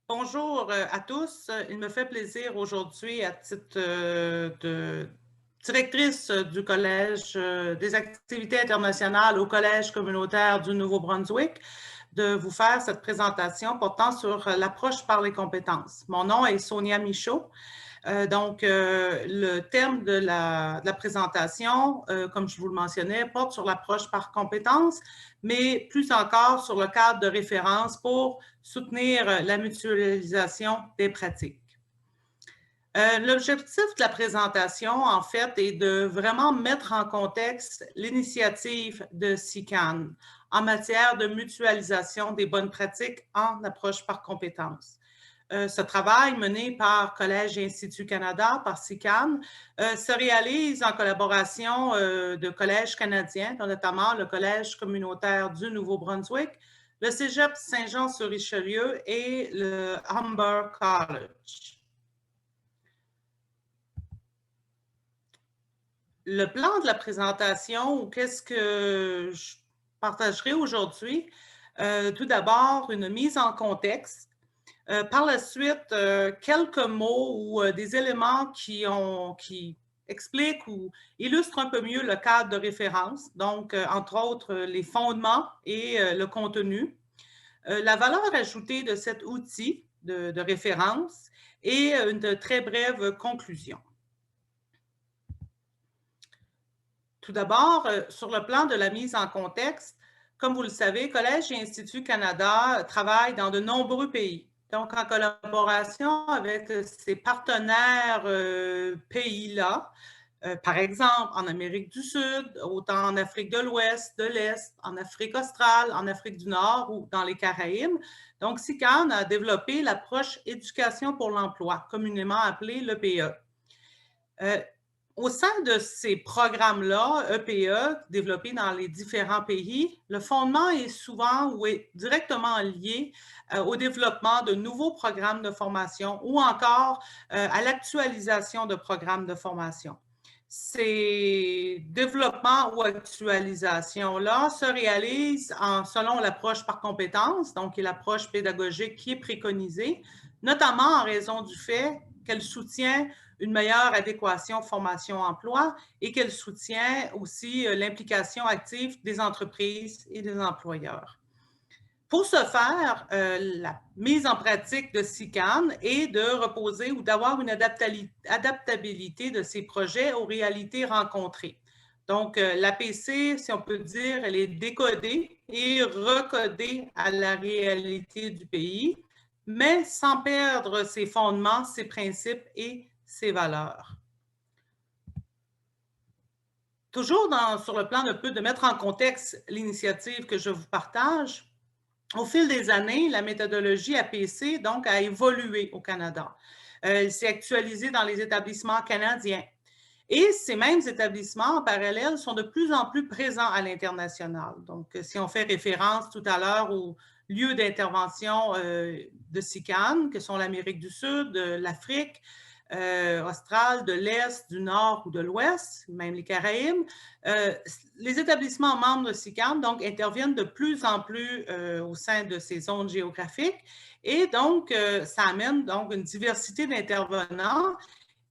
Bonjour à tous. Il me fait plaisir aujourd'hui, à titre de directrice du Collège des activités internationales au Collège communautaire du Nouveau-Brunswick, de vous faire cette présentation portant sur l'approche par les compétences. Mon nom est Sonia Michaud. Le thème de la présentation, comme je vous le mentionnais, porte sur l'approche par compétences, mais plus encore sur le cadre de référence pour soutenir la mutualisation des pratiques. L'objectif de la présentation, en fait, est de vraiment mettre en contexte l'initiative de SICAN en matière de mutualisation des bonnes pratiques en approche par compétences. Ce travail mené par Collège et Institut Canada, par SICAN, se réalise en collaboration de collèges canadiens, dont notamment le Collège communautaire du Nouveau-Brunswick, le Cégep Saint-Jean-sur-Richelieu et le Humber College. Le plan de la présentation, ou qu'est-ce que je partagerai aujourd'hui? Tout d'abord, une mise en contexte. Par la suite, quelques mots ou des éléments qui expliquent ou illustrent un peu mieux le cadre de référence, donc entre autres les fondements et le contenu, la valeur ajoutée de cet outil de référence et une très brève conclusion. Tout d'abord, sur le plan de la mise en contexte, comme vous le savez, Collège et Institut Canada travaillent dans de nombreux pays. Donc, en collaboration avec ces partenaires pays-là, par exemple en Amérique du Sud, autant en Afrique de l'Ouest, de l'Est, en Afrique australe, en Afrique du Nord ou dans les Caraïbes. Donc, SICAN a développé l'approche éducation pour l'emploi, communément appelée l'EPE. Au sein de ces programmes-là, EPE, développés dans les différents pays, le fondement est souvent ou est directement lié au développement de nouveaux programmes de formation ou encore à l'actualisation de programmes de formation. Ces développements ou actualisations-là se réalisent selon l'approche par compétences, donc l'approche pédagogique qui est préconisée, notamment en raison du fait qu'elle soutient une meilleure adéquation formation-emploi et qu'elle soutient aussi l'implication active des entreprises et des employeurs. Pour ce faire, la mise en pratique de SICAN est de reposer ou d'avoir une adaptabilité de ces projets aux réalités rencontrées. Donc, l'APC, si on peut dire, elle est décodée et recodée à la réalité du pays, mais sans perdre ses fondements, ses principes et ses valeurs. Toujours sur le plan de mettre en contexte l'initiative que je vous partage, au fil des années, la méthodologie APC donc, a évolué au Canada. Elle s'est actualisée dans les établissements canadiens. Et ces mêmes établissements, en parallèle, sont de plus en plus présents à l'international. Donc, si on fait référence tout à l'heure aux lieux d'intervention de SICAN, que sont l'Amérique du Sud, l'Afrique, australe, de l'Est, du Nord ou de l'Ouest, même les Caraïbes, les établissements membres de SICAN donc, interviennent de plus en plus au sein de ces zones géographiques et donc ça amène donc une diversité d'intervenants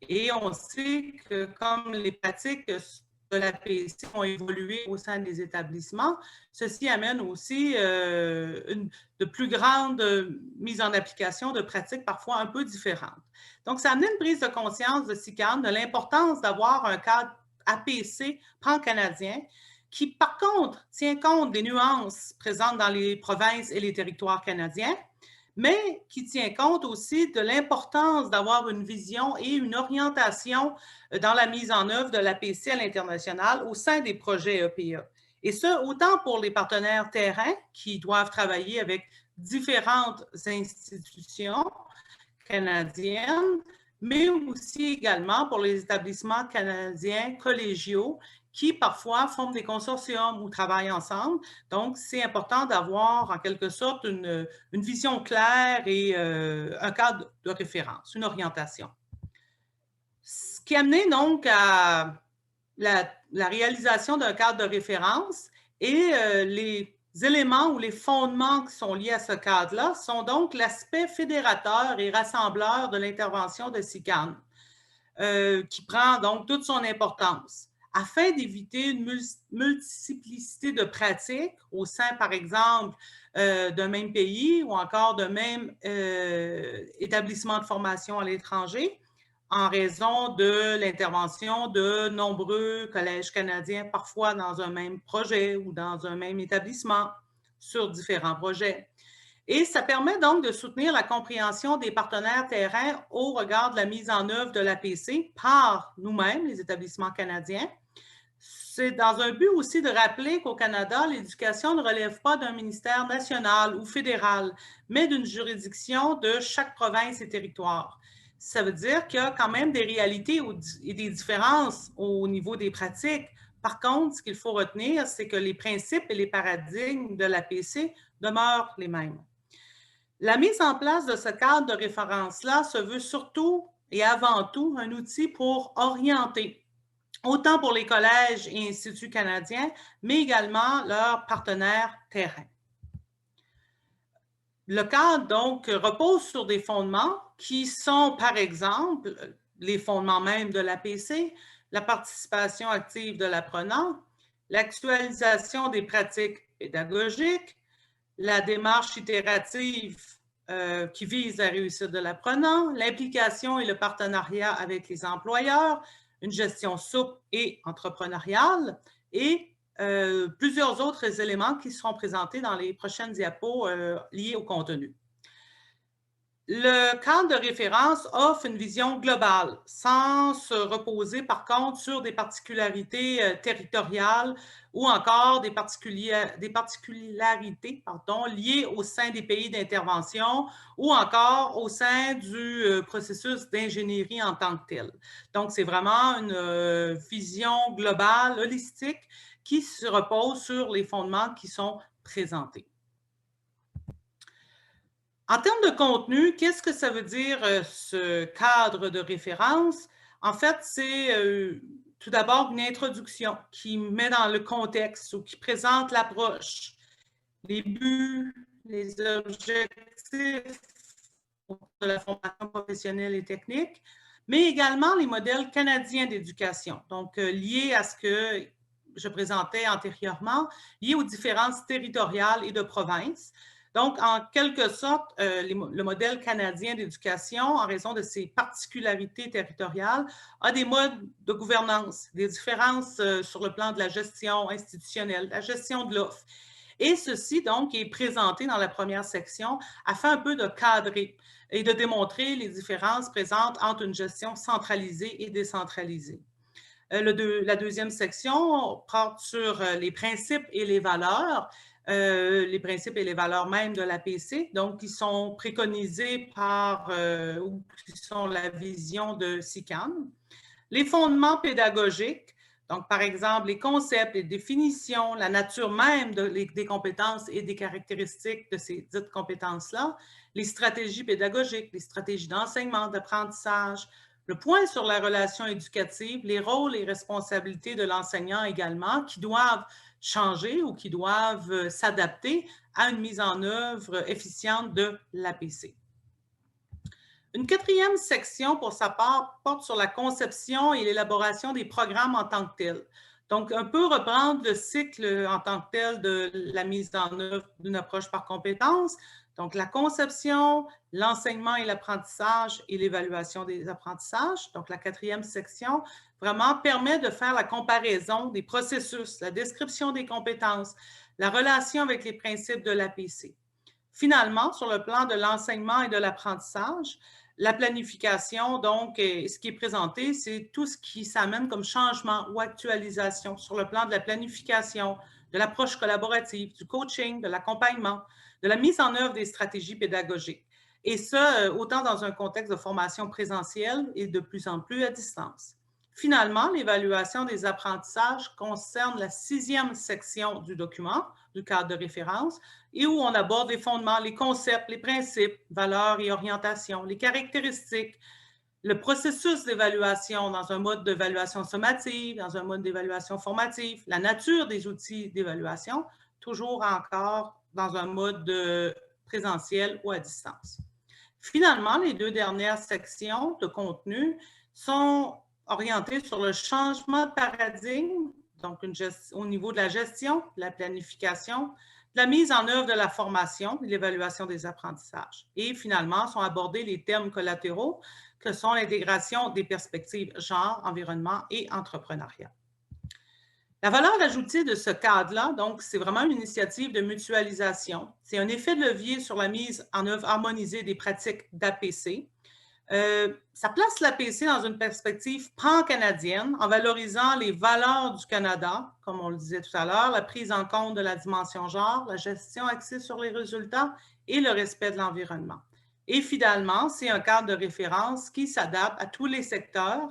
et on sait que comme les pratiques de la PC ont évolué au sein des établissements, ceci amène aussi de plus grandes mises en application de pratiques parfois un peu différentes. Donc, ça amène une prise de conscience de SICAN de l'importance d'avoir un cadre APC pan-canadien qui, par contre, tient compte des nuances présentes dans les provinces et les territoires canadiens, mais qui tient compte aussi de l'importance d'avoir une vision et une orientation dans la mise en œuvre de l'APC à l'international au sein des projets EPA. Et ce, autant pour les partenaires terrain qui doivent travailler avec différentes institutions canadiennes, mais aussi également pour les établissements canadiens collégiaux qui parfois forment des consortiums ou travaillent ensemble. Donc, c'est important d'avoir en quelque sorte une vision claire et un cadre de référence, une orientation. Ce qui a amené donc à la réalisation d'un cadre de référence et les éléments ou les fondements qui sont liés à ce cadre-là sont donc l'aspect fédérateur et rassembleur de l'intervention de SICAN, qui prend donc toute son importance. Afin d'éviter une multiplicité de pratiques au sein, par exemple, d'un même pays ou encore d'un même établissement de formation à l'étranger, en raison de l'intervention de nombreux collèges canadiens, parfois dans un même projet ou dans un même établissement, sur différents projets. Et ça permet donc de soutenir la compréhension des partenaires terrains au regard de la mise en œuvre de l'APC par nous-mêmes, les établissements canadiens. C'est dans un but aussi de rappeler qu'au Canada, l'éducation ne relève pas d'un ministère national ou fédéral, mais d'une juridiction de chaque province et territoire. Ça veut dire qu'il y a quand même des réalités et des différences au niveau des pratiques. Par contre, ce qu'il faut retenir, c'est que les principes et les paradigmes de l'APC demeurent les mêmes. La mise en place de ce cadre de référence-là se veut surtout et avant tout un outil pour orienter, autant pour les collèges et instituts canadiens, mais également leurs partenaires terrains. Le cadre, donc, repose sur des fondements qui sont, par exemple, les fondements même de l'APC, la participation active de l'apprenant, l'actualisation des pratiques pédagogiques, la démarche itérative qui vise la réussite de l'apprenant, l'implication et le partenariat avec les employeurs, une gestion souple et entrepreneuriale et plusieurs autres éléments qui seront présentés dans les prochaines diapos liés au contenu. Le cadre de référence offre une vision globale, sans se reposer par contre sur des particularités territoriales ou encore des particularités liées au sein des pays d'intervention ou encore au sein du processus d'ingénierie en tant que tel. Donc, c'est vraiment une vision globale, holistique, qui se repose sur les fondements qui sont présentés. En termes de contenu, qu'est-ce que ça veut dire ce cadre de référence? En fait, c'est tout d'abord une introduction qui met dans le contexte ou qui présente l'approche, les buts, les objectifs de la formation professionnelle et technique, mais également les modèles canadiens d'éducation, donc liés à ce que je présentais antérieurement, liés aux différences territoriales et de provinces. Donc, en quelque sorte, le modèle canadien d'éducation, en raison de ses particularités territoriales, a des modes de gouvernance, des différences sur le plan de la gestion institutionnelle, la gestion de l'offre. Et ceci, donc, est présenté dans la première section afin un peu de cadrer et de démontrer les différences présentes entre une gestion centralisée et décentralisée. La deuxième section porte sur les principes et les valeurs même de l'APC, donc qui sont préconisés ou qui sont la vision de SICAN. Les fondements pédagogiques, donc par exemple les concepts, les définitions, la nature même des compétences et des caractéristiques de ces dites compétences-là, les stratégies pédagogiques, les stratégies d'enseignement, d'apprentissage, le point sur la relation éducative, les rôles et responsabilités de l'enseignant également, qui doivent changer ou qui doivent s'adapter à une mise en œuvre efficiente de l'APC. Une quatrième section, pour sa part, porte sur la conception et l'élaboration des programmes en tant que tels. Donc, un peu reprendre le cycle en tant que tel de la mise en œuvre d'une approche par compétence. Donc, la conception, l'enseignement et l'apprentissage et l'évaluation des apprentissages. Donc, la quatrième section vraiment permet de faire la comparaison des processus, la description des compétences, la relation avec les principes de l'APC. Finalement, sur le plan de l'enseignement et de l'apprentissage, la planification, donc, ce qui est présenté, c'est tout ce qui s'amène comme changement ou actualisation sur le plan de la planification, de l'approche collaborative, du coaching, de l'accompagnement, de la mise en œuvre des stratégies pédagogiques. Et ça, autant dans un contexte de formation présentielle et de plus en plus à distance. Finalement, l'évaluation des apprentissages concerne la 6e section du document, du cadre de référence, et où on aborde les fondements, les concepts, les principes, valeurs et orientations, les caractéristiques, le processus d'évaluation dans un mode d'évaluation sommative, dans un mode d'évaluation formative, la nature des outils d'évaluation. toujours encore dans un mode présentiel ou à distance. Finalement, les 2 dernières sections de contenu sont orientées sur le changement de paradigme, donc au niveau de la gestion, de la planification, de la mise en œuvre de la formation et l'évaluation des apprentissages. Et finalement, sont abordés les thèmes collatéraux que sont l'intégration des perspectives genre, environnement et entrepreneuriat. La valeur ajoutée de ce cadre-là, donc, c'est vraiment une initiative de mutualisation. C'est un effet de levier sur la mise en œuvre harmonisée des pratiques d'APC. Ça place l'APC dans une perspective pan-canadienne en valorisant les valeurs du Canada, comme on le disait tout à l'heure, la prise en compte de la dimension genre, la gestion axée sur les résultats et le respect de l'environnement. Et finalement, c'est un cadre de référence qui s'adapte à tous les secteurs,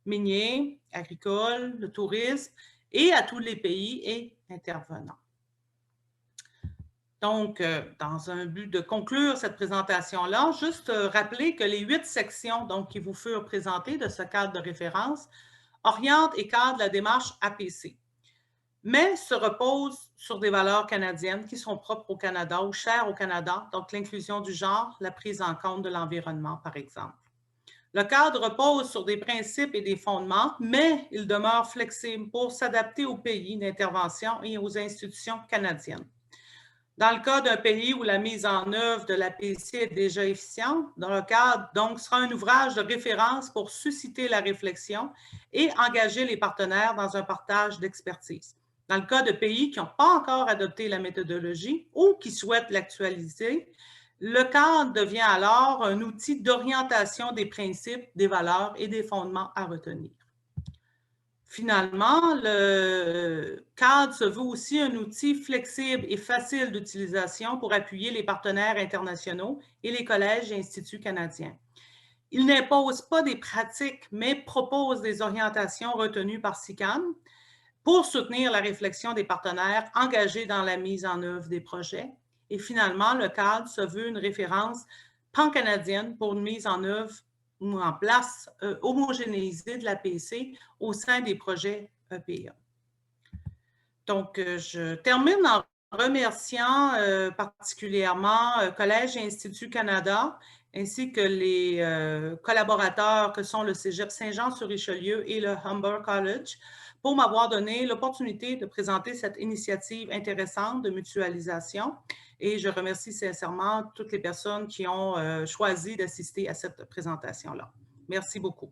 miniers, agricoles, le tourisme, et à tous les pays et intervenants. Donc, dans un but de conclure cette présentation-là, juste rappeler que les 8 sections donc, qui vous furent présentées de ce cadre de référence orientent et cadrent la démarche APC, mais se reposent sur des valeurs canadiennes qui sont propres au Canada ou chères au Canada, donc l'inclusion du genre, la prise en compte de l'environnement, par exemple. Le cadre repose sur des principes et des fondements, mais il demeure flexible pour s'adapter aux pays d'intervention et aux institutions canadiennes. Dans le cas d'un pays où la mise en œuvre de l'APC est déjà efficiente, le cadre donc sera un ouvrage de référence pour susciter la réflexion et engager les partenaires dans un partage d'expertise. Dans le cas de pays qui n'ont pas encore adopté la méthodologie ou qui souhaitent l'actualiser, le cadre devient alors un outil d'orientation des principes, des valeurs et des fondements à retenir. Finalement, le cadre se veut aussi un outil flexible et facile d'utilisation pour appuyer les partenaires internationaux et les collèges et instituts canadiens. Il n'impose pas des pratiques, mais propose des orientations retenues par SICAN pour soutenir la réflexion des partenaires engagés dans la mise en œuvre des projets. Et finalement, le cadre se veut une référence pan-canadienne pour une mise en œuvre ou en place homogénéisée de l'APC au sein des projets EPA. Donc, je termine en remerciant particulièrement Collège et Institut Canada, ainsi que les collaborateurs que sont le Cégep Saint-Jean-sur-Richelieu et le Humber College, pour m'avoir donné l'opportunité de présenter cette initiative intéressante de mutualisation. Et je remercie sincèrement toutes les personnes qui ont choisi d'assister à cette présentation-là. Merci beaucoup.